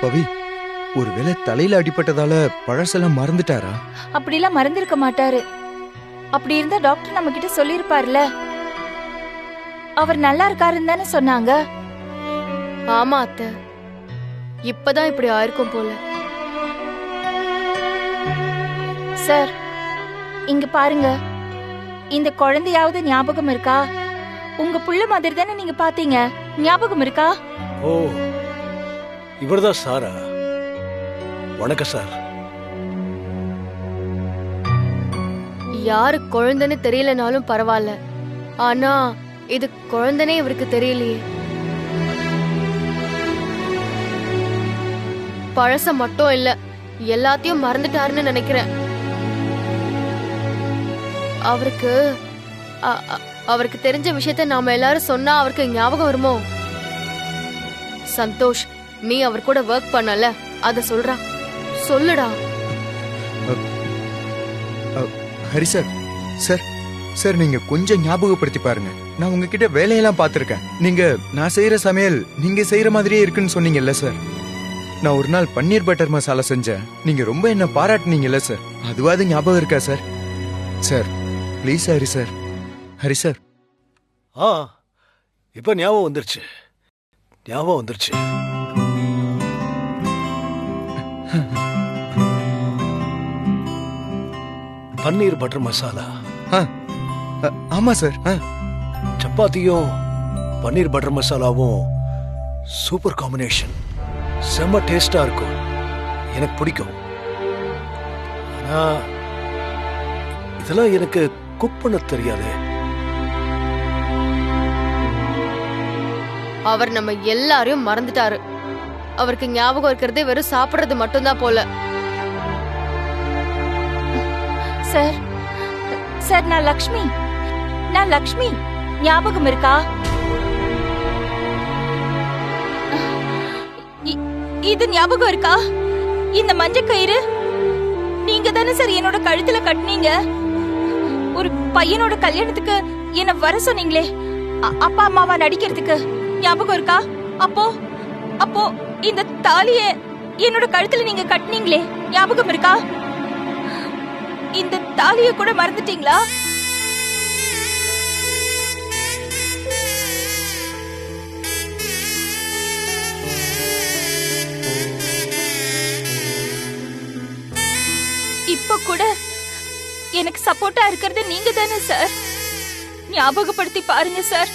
பவி, ஒருவேளை தலையில அடிபட்டதால பழசெல்லாம் மறந்துட்டாரா? அப்படிலாம் மறந்திருக்க மாட்டாரு. அப்படி இருந்தா டாக்டர் நம்ம கிட்ட சொல்லிருப்பார்ல. அவர் நல்லா இருக்காருன்னு தானே சொன்னாங்க. ஆமா அத்தை, இப்பதான் இப்படி ஆயிருக்கும் போல. சார், இங்க பாருங்க. இந்த குழந்தையாவது ஞாபகம் இருக்கா? உங்க புள்ள மாதிரி தானே நீங்க பாத்தீங்க. ஞாபகம் இருக்கா? ஓ, இவர்தான் சாரா. வணக்கம் சார். யாரு குழந்தைன்னு தெரியலனாலும் பரவாயில்ல, ஆனா இது குழந்தைனே இவருக்கு தெரியலையே. பழச மட்டும் இல்ல, எல்லாத்தையும் மறந்துட்டாருன்னு நினைக்கிறேன். அவருக்கு தெரிஞ்ச விஷயத்த நாம எல்லாரும் சொன்னா அவருக்கு ஞாபகம் வருமோ? சந்தோஷ், நீ அவர் கூட ஒர்க் பண்ணல, அத சொல்றா, சொல்லுடா. ஹரி சார், சார் சார் நீங்க கொஞ்சம் ஞாபகப்படுத்தி பாருங்க. நான் உங்ககிட்ட வேலையெல்லாம் பார்த்திருக்கேன். நீங்க நான் செய்யற சமையல் நீங்க செய்யற மாதிரியே இருக்குன்னு சொன்னீங்கல்ல சார். நான் ஒரு நாள் பன்னீர் பட்டர் மசாலா செஞ்சேன். நீங்க ரொம்ப என்ன பாராட்டுனீங்கல்ல சார். அதுவாது ஞாபகம் இருக்கா sir? Sir please Hari sir. Hari sir. இப்ப ஞாபகம் வந்துருச்சு, ஞாபகம் வந்துருச்சு. பன்னீர் பட்டர் மசாலா. ஆமா சார். சப்பாத்தியும் பன்னீர் பட்டர் மசாலாவும் சூப்பர் காம்பினேஷன். செம்ம டேஸ்டா இருக்கும், எனக்கு பிடிக்கும். ஆனா இதெல்லாம் எனக்கு குக் பண்ண தெரியாது. அவர் நம்ம எல்லாரையும் மறந்துட்டாரு. அவருக்கு ஞாபகம் இருக்கிறதே வெறும் சாப்பிடுறது மட்டும்தான் போல. சார், சார் நான் லக்ஷ்மி. நான் லக்ஷ்மி. ஞாபகம் இருக்கா? இது ஞாபகம் இருக்கா? இந்த மஞ்ச கயிறு நீங்க தானே சார் என்னோட கழுத்துல கட்டினீங்க. ஒரு பையனோட கல்யாணத்துக்கு என்ன வர சொன்னீங்களே, அப்பா அம்மாவா நடிக்கிறதுக்கு. ஞாபகம் இருக்கா? அப்போ இந்த தாலிய என்னோட கழுத்துல நீங்க கட்டினீங்களே, ஞாபகம் இருக்கா? இந்த தாலிய கூட மறந்துட்டீங்களா? இப்ப கூட எனக்கு சப்போர்ட்டா இருக்கிறது நீங்க தானே சார். ஞாபகப்படுத்தி பாருங்க சார்.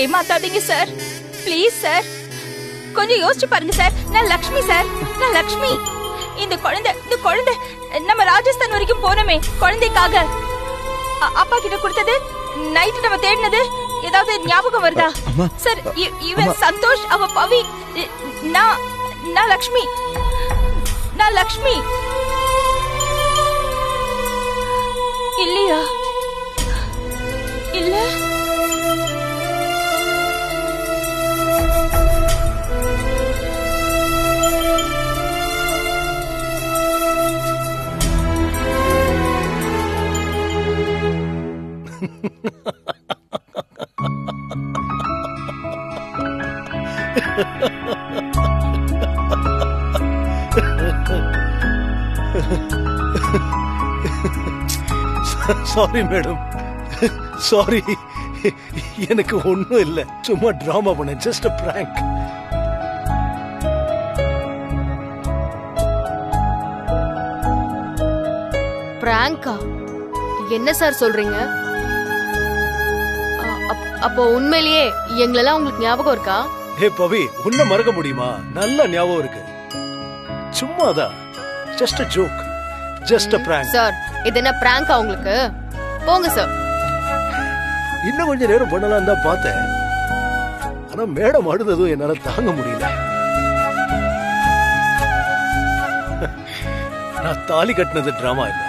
ஏமாத்தாதீங்க சார், ப்ளீஸ் சார். கொஞ்சம் யோசிச்சு பாருங்க சார். நான் லக்ஷ்மி சார், நான் லக்ஷ்மி. இந்த குழந்தை நம்ம ராஜஸ்தான் வரைக்கும் போனோமே குழந்தைக்காக, அப்பா கிட்ட கொடுத்தது, நைட் நம்ம தேடினது, ஏதாவது ஞாபகம் வருதா சார்? இவன் சந்தோஷ், அவ பவி, நான் லக்ஷ்மி. நான் லக்ஷ்மி இல்லையா? இல்ல சாரி மேடம், சாரி. எனக்கு ஒண்ணும் இல்ல, சும்மா டிராமா பண்ணேன். Just a prank. பிராங்கா? என்ன சார் சொல்றீங்க? அப்போ உண்மையிலேயே எங்களெல்லாம் உங்களுக்கு ஞாபகம் இருக்கா? ஹே பவி, உன்னை மறக்க முடியுமா? நல்ல ஞாபகம் இருக்கு. சும்மாதான், just a joke, just a prank. Sir, இது என்ன பிராங்கா உங்களுக்கு? போங்க சார். இன்னும் கொஞ்ச நேரம் பண்ணலாம் தான் பார்த்தேன், ஆனா மேடம் அழுததும் என்னால தாங்க முடியல. நான் தாலி கட்டினது டிராமா இல்ல,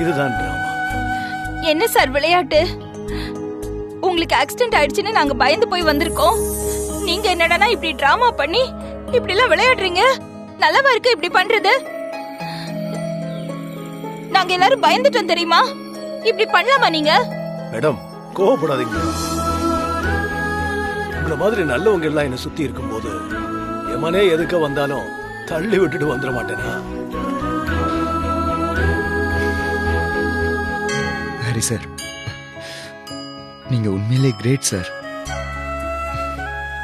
இதுதான் டிராமா. என்ன சார் விளையாட்டு? உங்களுக்கு ஆக்சிடென்ட் ஆயிடுச்சுன்னு நாங்க பயந்து போய் வந்திருக்கோம். நீங்க என்னடா இப்படி டிராமா பண்ணி இப்படி எல்லாம் விளையாடுறீங்க? நல்லவா இருக்கு இப்படி பண்றது? நாங்க எல்லாரும் பயந்துட்டோம் தெரியுமா? இப்படி பண்ணலாமா நீங்க? மேடம் கோவப்படாதீங்க. உங்கள மாதிரி நல்லவங்க எல்லாம் என்ன சுத்தி இருக்கும்போது யமனே எதுக்க வந்தாலும் தள்ளி விட்டுட்டு வந்துட மாட்டேனா? ஹரி சார், நீங்க உண்மையிலே கிரேட் சார்.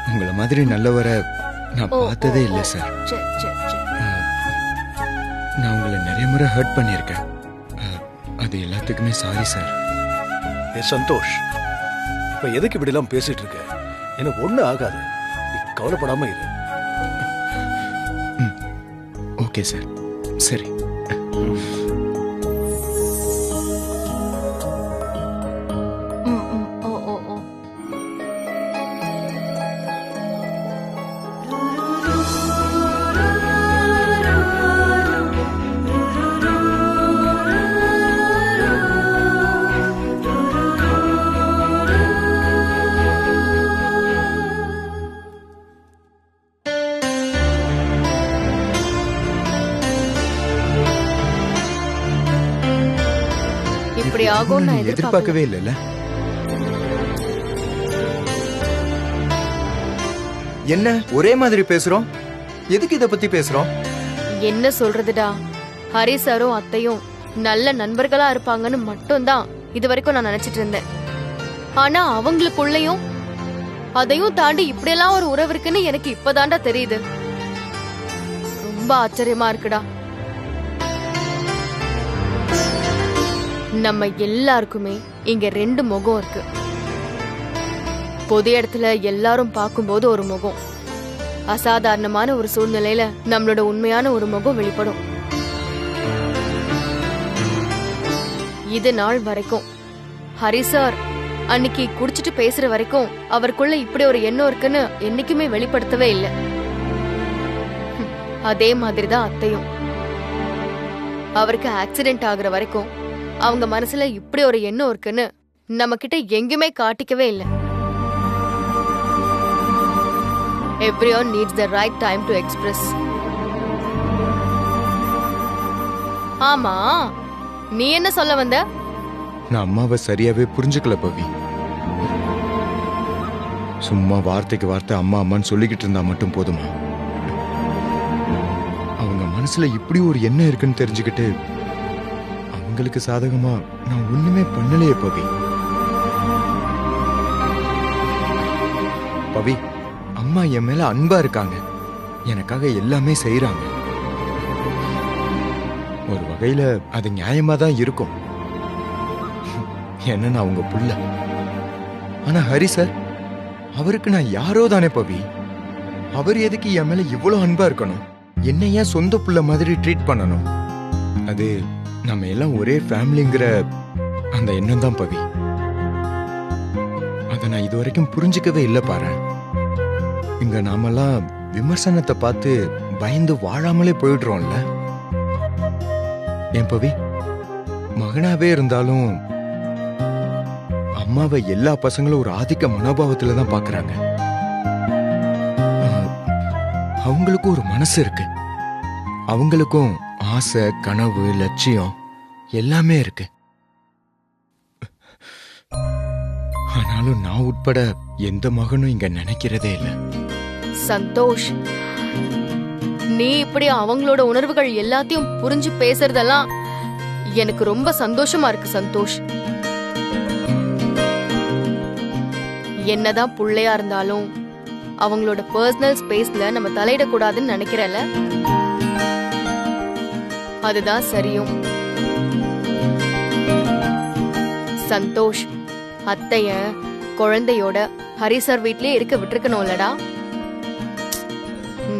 உங்களை மாதிரி நல்லவரை நான் பார்த்ததே இல்லை சார். சரி சரி சரி. நான் உங்களை நிறைய முறை ஹர்ட் பண்ணியிருக்கேன். அது எல்லாத்துக்குமே சாரி சார். ஏ சந்தோஷ், இப்ப எதுக்கு இப்படி எல்லாம் பேசிட்டு இருக்க? எனக்கு ஒண்ணு ஆகாது, நீ கவலைப்படாம இரு. ஓகே சார், சரி. ஓ ஓ ஓ. இப்படி ஆகும் நான் எதிர்பார்க்கவே இல்லைல்ல. என்ன ஒரே மாதிரி பேசுறோம்? எதுக்கு இத பத்தி பேசுறோம்? என்ன சொல்றதுடா, ஹரி சாரும் அத்தையும் நல்ல நண்பர்களா இருப்பாங்கன்னு மட்டும்தான் இது வரைக்கும் நான் நினைச்சிட்டு இருந்தேன். ஆனா அவங்களுக்குள்ளயும் அதையும் தாண்டி இப்படியெல்லாம் ஒரு உறவு இருக்குன்னு எனக்கு இப்பதான்டா தெரியுது. ரொம்ப ஆச்சரியமா இருக்குடா. நம்ம எல்லாருக்குமே இங்க ரெண்டு முகம் இருக்கு. பொது இடத்துல எல்லாரும் பார்க்கும்போது ஒரு முகம், அசாதாரணமான ஒரு சூழ்நிலையில நம்மளோட உண்மையான ஒரு முகம் வெளிப்படும். இது நாள் வரைக்கும் ஹரி சார் அன்னைக்கு குடிச்சிட்டு பேசுற வரைக்கும் அவருக்குள்ள இப்படி ஒரு எண்ணம் இருக்குன்னு என்னைக்குமே வெளிப்படுத்தவே இல்லை. அதே மாதிரிதான் அத்தையும். அவருக்கு ஆக்சிடென்ட் ஆகுற வரைக்கும் அவங்க மனசுல இப்படி ஒரு எண்ணம் இருக்குன்னு நம்ம கிட்ட எங்குமே காட்டிக்கவே இல்லை. Everyone needs the right time to express. ஆமா, நீ என்ன சொல்ல வந்த? நான் அம்மாவை சரியாவே புரிஞ்சுக்கல பவி. சும்மா வார்த்தைக்கு வார்த்தை அம்மா அம்மான்னு சொல்லிக்கிட்டு இருந்தா மட்டும் போதுமா? அவங்க மனசுல இப்படி ஒரு எண்ணம் இருக்குன்னு தெரிஞ்சுக்கிட்டு அவங்களுக்கு சாதகமா நான் ஒண்ணுமே பண்ணலையே பவி. பவி, அம்மா என் மேல அன்பா இருக்காங்க, எனக்காக எல்லாமே செய்யறாங்க. ஒரு வகையில அது நியாயமா தான் இருக்கும். என்ன நான் உங்க புள்ள. ஆனா ஹரி சார், அவருக்கு நான் யாரோ தானே பவி. அவர் எதுக்கு என் மேல இவ்வளவு அன்பா இருக்கணும்? என்ன ஏன் சொந்த புள்ள மாதிரி ட்ரீட் பண்ணணும்? அது நம்ம எல்லாம் ஒரே ஃபேமிலிங்கிற அந்த எண்ணம் தான் பவி. அதை நான் இது வரைக்கும் புரிஞ்சுக்கவே இல்லை பாரு. இங்க நாமெல்லாம் விமர்சனத்தை பார்த்து பயந்து வாழாமலே போயிடுறோம்ல. என் பவி, மகனாவே இருந்தாலும் அம்மாவை எல்லா பசங்களும் ஒரு ஆதிக்க மனோபாவத்துல தான் பாக்குறாங்க. அவங்களுக்கும் ஒரு மனசு இருக்கு, அவங்களுக்கும் ஆசை, கனவு, லட்சியம் எல்லாமே இருக்கு. ஆனாலும் நான் உட்பட எந்த மகனும் இங்க நினைக்கிறதே இல்ல. சந்தோஷ், நீ இப்படி அவங்களோட உணர்வுகள் எல்லாத்தையும் புரிஞ்சு பேசுறதெல்லாம் எனக்கு ரொம்ப சந்தோஷமா இருக்கு சந்தோஷ். என்னதான் புள்ளையா இருந்தாலும் அவங்களோட பர்சனல் ஸ்பேஸ்ல நம்ம தலையிடக்கூடாதுன்னு நினைக்கிறல, அதுதான் சரியும். சந்தோஷ், அத்தைய குழந்தையோட ஹரி சார் வீட்லயே இருக்க விட்டுருக்கணும்லடா.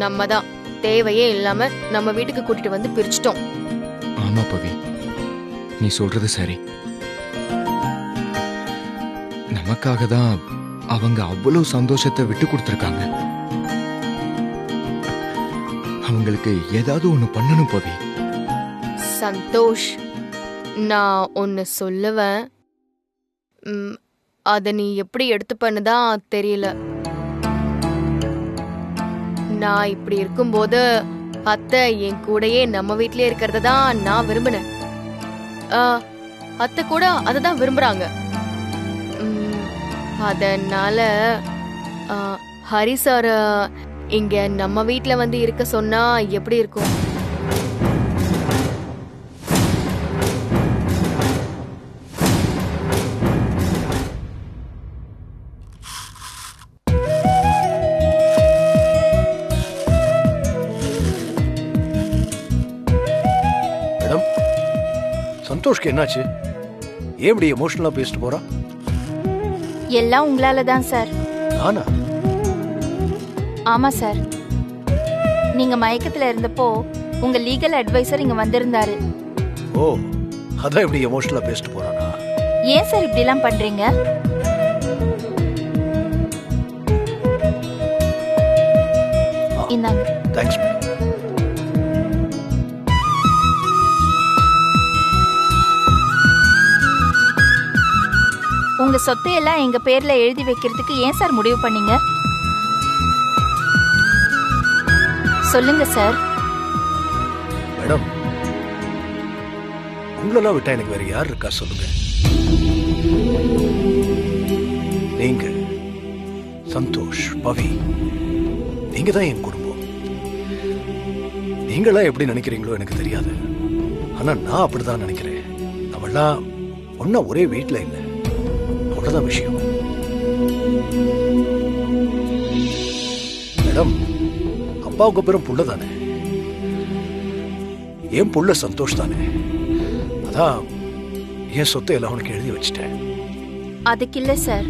நம்ம தான் தேவையே இல்லாம நம்ம வீட்டுக்கு கூட்டிட்டு வந்து பிரிச்சிட்டோம். ஆமா பவி, நீ சொல்றது சரி. நமக்காக தான் அவங்க அவ்வளவு சந்தோஷத்தை விட்டு கொடுத்திருக்காங்க. அவங்களுக்கு ஏதாவது ஒண்ணு பண்ணணும் பவி. சந்தோஷ், நான் ஒன்னு சொல்லுவேன், அத நீ எப்படி எடுத்துப்பன்னுதான் தெரியல. நான் இப்படி இருக்கும்போது அத்தை என் கூடயே நம்ம வீட்லயே இருக்கிறத தான் நான் விரும்பினேன். அத்தை கூட அததான் விரும்புறாங்க. அதனால ஹரி சார இங்க நம்ம வீட்ல வந்து இருக்க சொன்னா எப்படி இருக்கும்? மேடம், சந்தோஷ்க்கு என்னாச்சு? ஏன் இப்படி எமோஷனலா பேசிட்டு போறா? எல்லாம் உங்களால தான் சார். நானா? ஆமா சார். நீங்க மயக்கத்துல இருந்தப்போ உங்க லீகல் அட்வைசர் இங்க வந்திருந்தாரு. ஓ, அதான் இப்படி எமோஷனலா பேசிட்டு போறானா? ஏன் சார் இப்படி எல்லாம் பண்றீங்க? இந்தாங்க. Thanks madam. உங்க சொத்தையெல்லாம் எங்க பேர்ல எழுதி வைக்கிறதுக்கு ஏன் சார் முடிவு பண்ணீங்க? சொல்லுங்க சார். மேடம், உங்களெல்லாம் விட்டா எனக்கு வேற யார் இருக்கா சொல்லுங்க? நீங்க, சந்தோஷ், பவி, நீங்க தான் என் குடும்பம். நீங்களா எப்படி நினைக்கிறீங்களோ எனக்கு தெரியாது. ஆனா நான் அப்படிதான் நினைக்கிறேன். நம்மளாம் ஒன்னா ஒரே வீட்டுல இல்லை, அவ்வளவுதான் விஷயம். மேடம், அப்பாவுக்கு அப்புறம் புள்ள தானே, என் புள்ள சந்தோஷ் தானே. அதான் என் சொத்தை எல்லாம் உனக்கு எழுதி வச்சிட்டேன். அதுக்கு இல்ல சார்,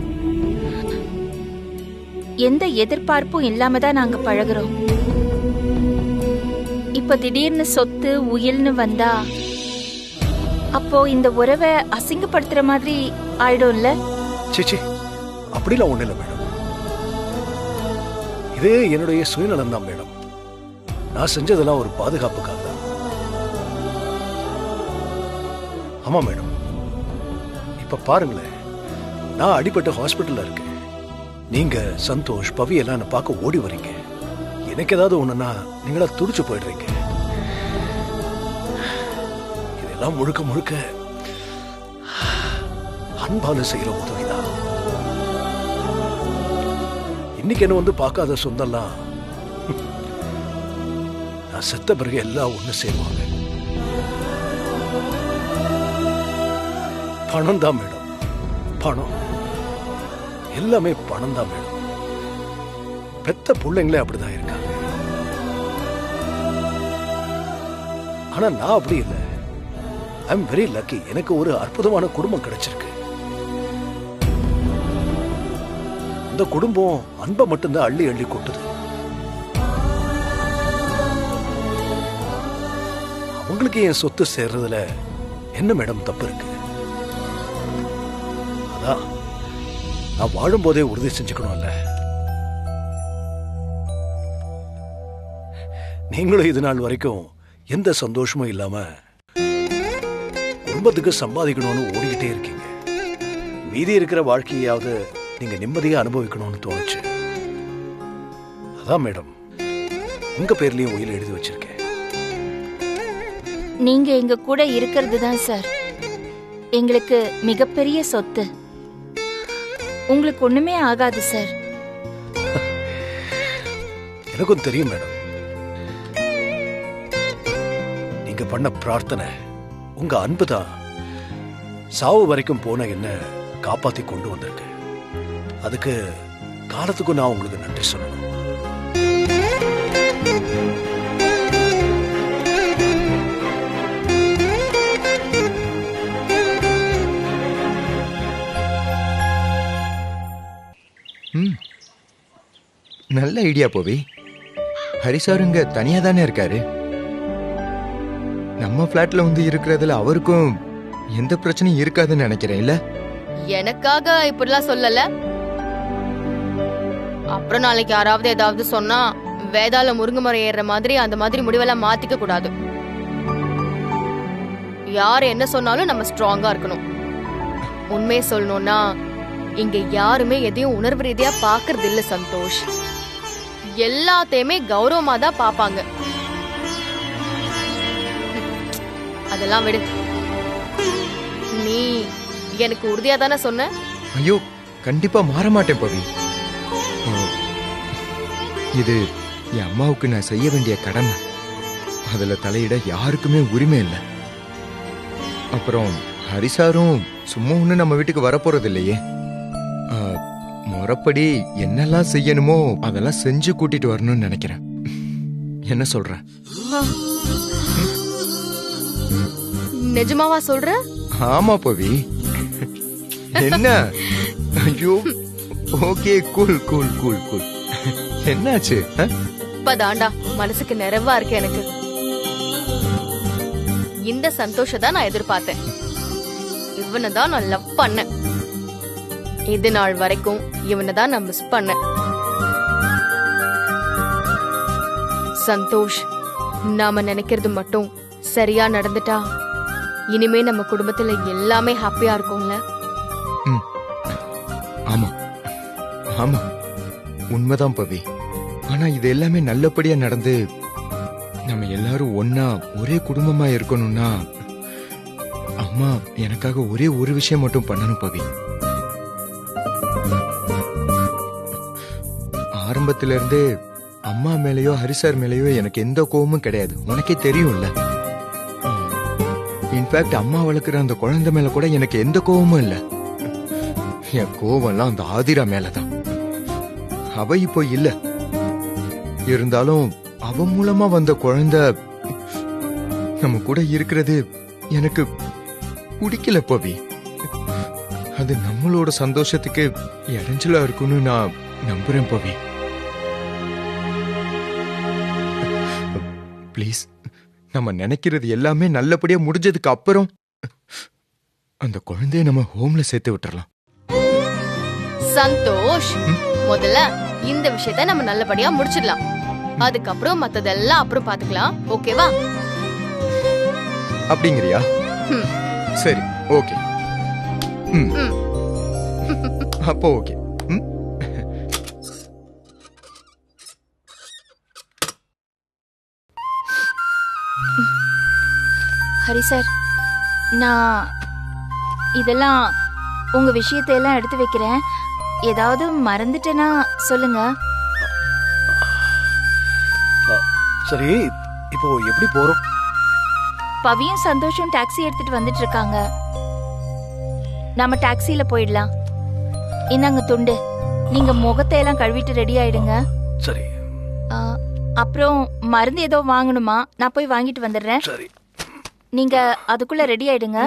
எந்த எதிர்பார்ப்பும் இல்லாம தான் நாங்க பழகுறோம். இப்ப திடீர்னு சொத்து உயில்னு வந்தா அப்போ இந்த உறவை அசிங்கப்படுத்துற மாதிரி ஆயிடும்ல. சிச்சி, அப்படிலாம் ஒண்ணு இல்லை மேடம். இது என்னுடைய சுயநலம் தான் மேடம். நான் செஞ்சதெல்லாம் ஒரு பாதுகாப்புக்காக தான். ஆமா மேடம், இப்ப பாருங்களேன், நான் அடிபட்டு ஹாஸ்பிட்டல்ல இருக்கேன். நீங்க, சந்தோஷ், பவி எல்லாம் என்ன பார்க்க ஓடி வரீங்க. எனக்கு ஏதாவது ஒண்ணுன்னா நீங்களா துடிச்சு போயிடுறீங்க. இதெல்லாம் முழுக்க முழுக்க அன்பால செய்யற உதவிதான். இன்னைக்கு என்ன வந்து பார்க்காத சொந்தம்லாம் நான் செத்த பிறகு எல்லாம் ஒண்ணு சேருவாங்க. பணம் தான் மேடம், பணம். எல்லாமே பணம் தான் மேடம். பெத்த பிள்ளைங்களே அப்படிதான் இருக்காங்க. ஆனா நான் அப்படி இல்லை. I am very lucky. எனக்கு ஒரு அற்புதமான குடும்பம் கிடைச்சிருக்கு. இந்த குடும்பம் அன்பை மட்டும்தான் அள்ளி அள்ளி கொட்டுது. அவங்களுக்கு என் சொத்து சேர்றதுல என்ன மேடம் தப்பு இருக்கு? அதான் நான் வாழும் போதே உறுதி செஞ்சுக்கணும்ல. நீங்களும் இது நாள் வரைக்கும் எந்த சந்தோஷமும் இல்லாம குடும்பத்துக்கு சம்பாதிக்கணும்னு ஓடிக்கிட்டே இருக்கீங்க. மீதி இருக்கிற வாழ்க்கையாவது நீங்க நிம்மதியா அனுபவிக்கணும்னு தோணுச்சு. அதான் மேடம் உங்க பேர்லயும் உயிர் எழுதி வச்சிருக்கேன். நீங்க எங்க கூட இருக்கிறது தான் சார் எங்களுக்கு மிகப்பெரிய சொத்து. உங்களுக்கு ஒண்ணுமே ஆகாது சார். எனக்கும் தெரியும் மேடம். நீங்க பண்ண பிரார்த்தனை, உங்க அன்பு தான் சாவு வரைக்கும் போன என்ன காப்பாத்தி கொண்டு வந்திருக்கு. அதுக்கு காலத்துக்கும் நான் உங்களுக்கு நன்றி சொல்லணும். நல்ல ஐடியா போவி. ஹரிசார் இங்க தனியா தானே இருக்காரு. நம்ம பிளாட்ல வந்து இருக்கிறதுல அவருக்கும் எந்த பிரச்சனையும் இருக்காதுன்னு நினைக்கிறேன். இல்ல, எனக்காக இப்படிலாம் சொல்லல. அப்புறம் நாளைக்கு யாராவது ஏதாவது சொன்னா வேதாள முருங்கை மரம் ஏறுற மாதிரி அந்த மாதிரி முடிவெல்லாம் மாத்திக்க கூடாது. யார் என்ன சொன்னாலும் நம்ம ஸ்ட்ராங்கா இருக்கணும். உண்மையை சொல்லணும்னா இங்க யாருமே எதையும் உணர்வு ரீதியா பாக்குறது இல்ல சந்தோஷ். எல்லாத்தையுமே கௌரவமா தான் பாப்பாங்க. அதெல்லாம் விடு. நீ எனக்கு உறுதியா தானே சொன்ன? ஐயோ, கண்டிப்பா மாற மாட்டேன் பவி. இது என் அம்மாவுக்கு நான் செய்ய வேண்டிய கடமை. அதுல தலையிட யாருக்குமே உரிமை இல்லை. அப்புறம் ஹரிசாரும் சும்மா ஒண்ணு நம்ம வீட்டுக்கு வரப்போறது இல்லையே. முறைப்படி என்னெல்லாம் செய்யணுமோ அதெல்லாம் செஞ்சு கூட்டிட்டு வரணும்னு நினைக்கிறேன். என்ன சொல்ற? நிஜமாவா சொல்ற? ஆமா பவி. என்ன? ஐயோ, okay, cool cool cool cool. என்னாச்சு? இப்பதாண்டா மனசுக்கு நிறைவா இருக்கு எனக்கு. இந்த சந்தோஷத்தை நான் எதிர்பார்த்தேன். இவனதான் நான் லவ் பண்ணேன். இது நாள் வரைக்கும் இவனதான் நான் மிஸ் பண்ணேன். சந்தோஷ், நாம நினைக்கிறது மட்டும் சரியா நடந்துட்டா இனிமே நம்ம குடும்பத்துல எல்லாமே ஹாப்பியா இருக்கும்ல. ஆமா ஆமா, உண்மைதான் பவி. ஆனா இது எல்லாமே நல்லபடியா நடந்து நம்ம எல்லாரும் ஒன்னா ஒரே குடும்பமா இருக்கணும்னா அம்மா எனக்காக ஒரே ஒரு விஷயம் மட்டும் பண்ணணும் பவி. ஆரம்பத்துல இருந்து அம்மா மேலயோ ஹரிசார் மேலயோ எனக்கு எந்த கோவமும் கிடையாது, உனக்கே தெரியும்ல. இன்ஃபேக்ட் அம்மா வளர்க்குற அந்த குழந்தை மேல கூட எனக்கு எந்த கோவமும் இல்ல. என் கோவம்லாம் அந்த ஆதிரா மேலதான். அவ இப்போ இல்ல, இருந்தாலும் அவ மூலமா வந்த குழந்தை நம்ம கூட இருக்கிறது எனக்கு பிடிக்கல பவி. அது நம்மளோட சந்தோஷத்துக்கு இடைஞ்சலா இருக்குன்னு நான் நம்புறேன் பவி. ப்ளீஸ், நம்ம நினைக்கிறது எல்லாமே நல்லபடியா முடிஞ்சதுக்கு அப்புறம் அந்த குழந்தைய நம்ம ஹோம்ல சேர்த்து விட்டுறலாம். சந்தோஷ், முதல்ல இந்த விஷயத்த நம்ம நல்லபடியா முடிச்சிடலாம். அதுக்கப்புறம் மத்ததெல்லாம் அப்புறம் பாத்துக்கலாம். ஓகேவா? அப்படிங்கிறியா? சரி, ஓகே. அப்போ ஓகே. ஹரி சார், நான் இதெல்லாம் உங்க விஷயத்தை எல்லாம் எடுத்து வைக்கிறேன். ஏதாவது மறந்துட்டேன்னா சொல்லுங்க. சரி, இப்போ எப்படி போறோம்? பவியும் சந்தோஷம் டாக்ஸி எடுத்துட்டு வந்துட்டு இருக்காங்க. நாம டாக்ஸில போயிடலாம். இந்தாங்க துண்டு, நீங்க முகத்தை எல்லாம் கழுவிட்டு ரெடி ஆயிடுங்க. சரி. அப்புறம் மருந்து ஏதோ வாங்கணுமா? நான் போய் வாங்கிட்டு வந்துடுறேன். சரி, நீங்க அதுக்குள்ள ரெடி ஆயிடுங்க.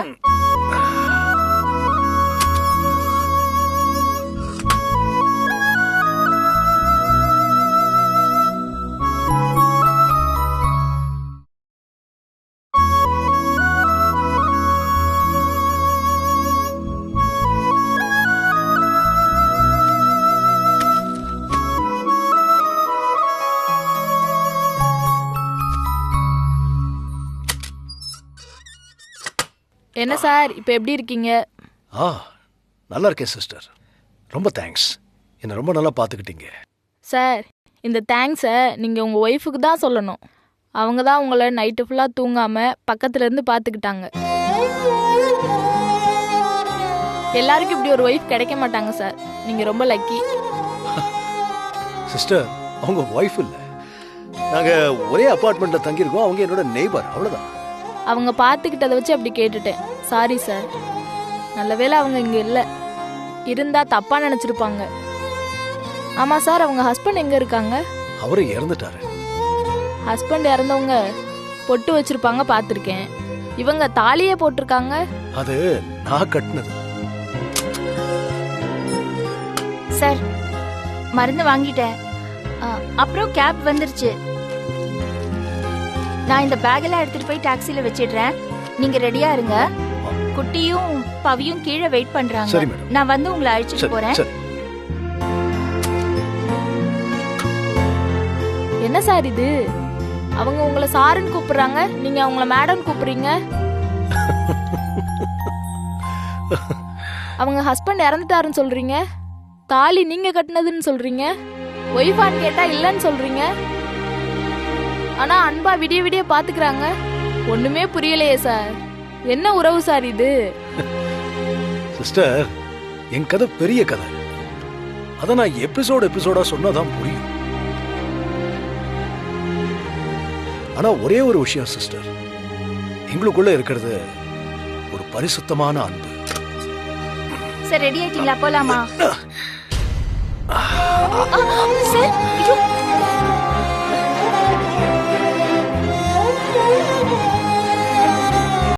என்ன சார், இப்போ எப்படி இருக்கீங்க? நல்லா இருக்கேன் சிஸ்டர். ரொம்ப தேங்க்ஸ், என்னை ரொம்ப நல்லா பார்த்துக்கிட்டீங்க. சார், இந்த தேங்க்ஸை நீங்கள் உங்கள் ஒய்ஃபுக்கு தான் சொல்லணும். அவங்க தான் உங்களை நைட்டு ஃபுல்லாக தூங்காமல் பக்கத்துலேருந்து பார்த்துக்கிட்டாங்க. எல்லாருக்கும் இப்படி ஒரு ஒய்ஃப் கிடைக்க மாட்டாங்க சார். நீங்கள் ரொம்ப லக்கி. சிஸ்டர், அவங்க ஒய்ஃப் இல்லை, நாங்கள் ஒரே அப்பார்ட்மெண்ட்டில் தங்கியிருக்கோம். அவங்க என்னோட நெய்பர், அவ்வளோதான். அவங்க பார்த்துக்கிட்டதை வச்சு அப்படி கேட்டுட்டேன். Sorry sir. நல்ல வேளை அவங்க இங்கே இல்லை, இருந்தால் தப்பாக நினச்சிருப்பாங்க. ஆமாம் சார், அவங்க ஹஸ்பண்ட் எங்கே இருக்காங்க? அவரு இறந்துட்டாரு. ஹஸ்பண்ட் இறந்தவங்க பொட்டு வச்சிருப்பாங்க, பார்த்துருக்கேன். இவங்க தாலியே போட்டிருக்காங்க. அது நான் கட்டினது. சார், மருந்து வாங்கிட்டேன். அப்புறம் கேப் வந்துருச்சு. நான் இந்த பேக் எல்லாம் எடுத்துட்டு போய் டாக்ஸில வச்சிடுறேன். நீங்க ரெடியா இருங்க. குட்டியும் பவியும் கீழே வெயிட் பண்றாங்க. நான் வந்து உங்களை அழைச்சிட்டு போறேன். என்ன சார் இது? அவங்க உங்களை சாருன்னு கூப்பிடுறாங்க, நீங்க அவங்கள மேடம் கூப்பிடுறீங்க. அவங்க ஹஸ்பண்ட் இறந்துட்டாருன்னு சொல்றீங்க, தாலி நீங்க கட்டினதுன்னு சொல்றீங்க, ஒய்ஃபான்னு கேட்டா இல்லன்னு சொல்றீங்க. ஆனா அன்பா விடிய விடிய பாத்துக்கிறாங்க. ஒண்ணுமே புரியலையே சார். என்ன உறவு சார் இது? சிஸ்டர், என் கதை பெரிய கதை. அத நான் எபிசோடா சொன்னாதான் புரியும். ஆனா ஒரே ஒரு விஷயம் சிஸ்டர், எங்களுக்குள்ள இருக்கிறது ஒரு பரிசுத்தமான அன்பு. சார் ரெடி ஆயிட்டீங்களா? போலாமா? சார் ஐயோ